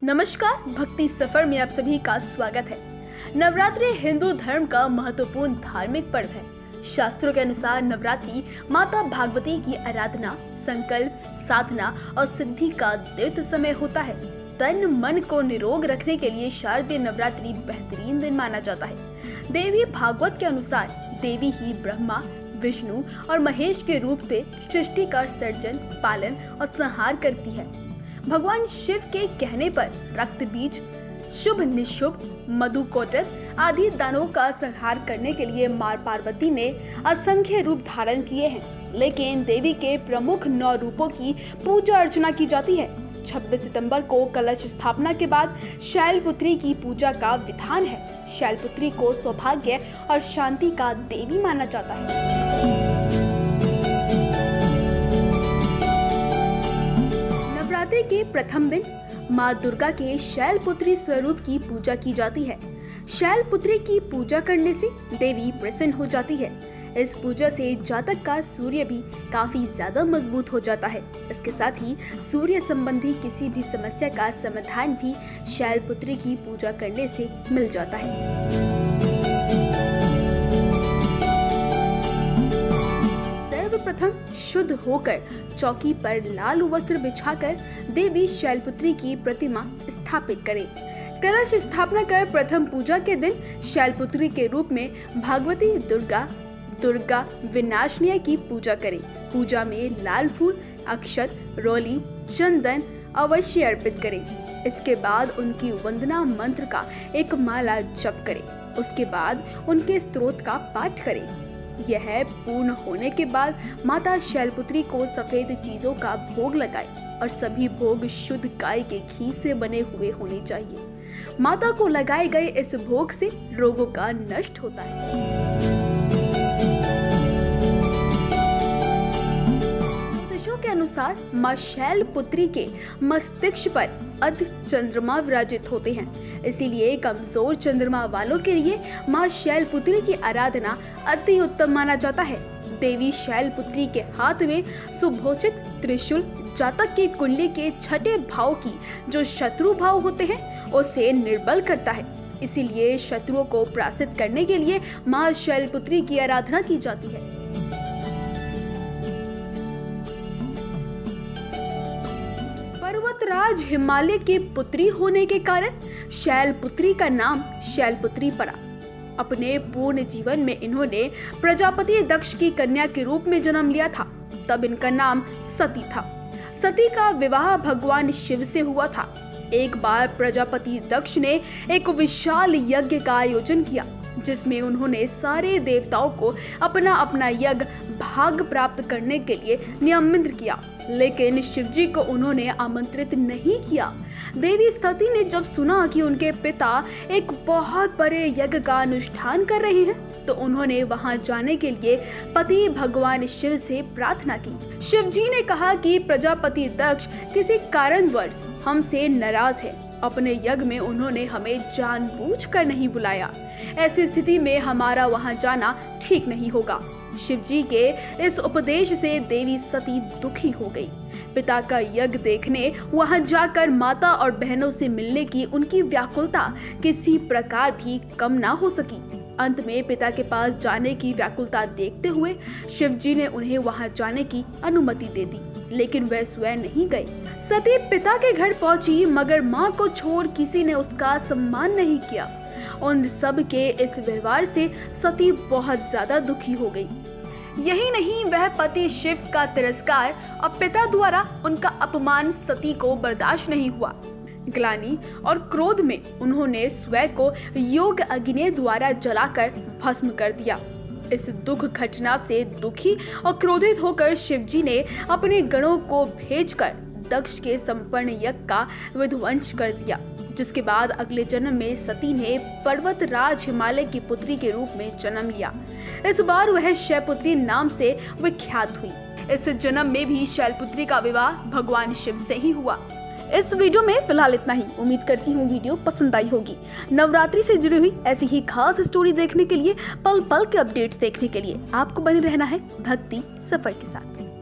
नमस्कार, भक्ति सफर में आप सभी का स्वागत है। नवरात्रि हिंदू धर्म का महत्वपूर्ण धार्मिक पर्व है। शास्त्रों के अनुसार नवरात्रि माता भागवती की आराधना, संकल्प, साधना और सिद्धि का दिव्य समय होता है। तन मन को निरोग रखने के लिए शारदीय नवरात्रि बेहतरीन दिन माना जाता है। देवी भागवत के अनुसार देवी ही ब्रह्मा, विष्णु और महेश के रूप से सृष्टि का सर्जन, पालन और संहार करती है। भगवान शिव के कहने पर रक्त बीज, शुभ निशुभ, मधुकोटक आदि दानवों का संहार करने के लिए मां पार्वती ने असंख्य रूप धारण किए हैं, लेकिन देवी के प्रमुख 9 रूपों की पूजा अर्चना की जाती है। 26 सितंबर को कलश स्थापना के बाद शैलपुत्री की पूजा का विधान है। शैलपुत्री को सौभाग्य और शांति का देवी माना जाता है। नवरात्रि के प्रथम दिन माँ दुर्गा के शैलपुत्री स्वरूप की पूजा की जाती है। शैलपुत्री की पूजा करने से देवी प्रसन्न हो जाती है। इस पूजा से जातक का सूर्य भी काफी ज्यादा मजबूत हो जाता है। इसके साथ ही सूर्य संबंधी किसी भी समस्या का समाधान भी शैलपुत्री की पूजा करने से मिल जाता है। सर्वप्रथम शुद्ध होकर चौकी पर लाल वस्त्र बिछाकर देवी शैलपुत्री की प्रतिमा स्थापित करें। कलश स्थापना कर प्रथम पूजा के दिन शैलपुत्री के रूप में भागवती दुर्गा विनाशनीय की पूजा करें। पूजा में लाल फूल, अक्षत, रोली, चंदन अवश्य अर्पित करें। इसके बाद उनकी वंदना मंत्र का एक माला जप करें। उसके बाद उनके स्तोत्र का पाठ करें। यह पूर्ण होने के बाद माता शैलपुत्री को सफेद चीजों का भोग लगाएं और सभी भोग शुद्ध गाय के घी से बने हुए होने चाहिए। माता को लगाए गए इस भोग से रोगों का नष्ट होता है। ज्योतिषों के अनुसार मां शैलपुत्री के मस्तिष्क पर अर्ध चंद्रमा विराजित होते हैं, इसीलिए कमजोर चंद्रमा वालों के लिए मां शैलपुत्री की आराधना अति उत्तम माना जाता है। देवी शैलपुत्री के हाथ में सुभूषित त्रिशूल जातक की कुंडली के छठे भाव की जो शत्रु भाव होते हैं उसे निर्बल करता है। इसीलिए शत्रुओं को पराजित करने के लिए मां शैलपुत्री की आराधना की जाती है। पर्वतराज हिमालय की पुत्री होने के कारण शैलपुत्री का नाम शैलपुत्री पड़ा। अपने पूर्ण जीवन में इन्होंने प्रजापति दक्ष की कन्या के रूप में जन्म लिया था। तब इनका नाम सती था। सती का विवाह भगवान शिव से हुआ था। एक बार प्रजापति दक्ष ने एक विशाल यज्ञ का आयोजन किया, जिसमें उन्होंने सारे देवताओं को अपना अपना यज्ञ भाग प्राप्त करने के लिए निमंत्रित किया, लेकिन शिवजी को उन्होंने आमंत्रित नहीं किया। देवी सती ने जब सुना कि उनके पिता एक बहुत बड़े यज्ञ का अनुष्ठान कर रहे हैं, तो उन्होंने वहां जाने के लिए पति भगवान शिव से प्रार्थना की। शिवजी ने कहा कि प्रजापति दक्ष किसी कारणवश हमसे नाराज है। अपने यज्ञ में उन्होंने हमें जानबूझकर नहीं बुलाया। ऐसी स्थिति में हमारा वहां जाना ठीक नहीं होगा। शिवजी के इस उपदेश से देवी सती दुखी हो गई। पिता का यज्ञ देखने वहां जाकर माता और बहनों से मिलने की उनकी व्याकुलता किसी प्रकार भी कम ना हो सकी। अंत में पिता के पास जाने की व्याकुलता देखते हुए शिवजी ने उन्हें वहां जाने की अनुमति दे दी, लेकिन वह स्वयं नहीं गए। सती पिता के घर पहुंची, मगर मां को छोड़ किसी ने उसका सम्मान नहीं किया। उन सब के इस व्यवहार से सती बहुत ज्यादा दुखी हो गई। यही नहीं, वह पति शिव का तिरस्कार और पिता द्वारा उनका अपमान सती को बर्दाश्त नहीं हुआ। ग्लानि और क्रोध में उन्होंने स्वयं को योग अग्नि द्वारा जलाकर भस्म कर दिया। इस दुख घटना से दुखी और क्रोधित होकर शिवजी ने अपने गणों को भेजकर दक्ष के संपूर्ण यज्ञ का विध्वंस कर दिया, जिसके बाद अगले जन्म में सती ने पर्वतराज हिमालय की पुत्री के रूप में जन्म लिया। इस बार वह शैलपुत्री नाम से विख्यात हुई। इस जन्म में भी शैलपुत्री का विवाह भगवान शिव से ही हुआ। इस वीडियो में फिलहाल इतना ही। उम्मीद करती हूँ वीडियो पसंद आई होगी। नवरात्रि से जुड़ी हुई ऐसी ही खास स्टोरी देखने के लिए, पल पल के अपडेट्स देखने के लिए आपको बने रहना है भक्ति सफर के साथ।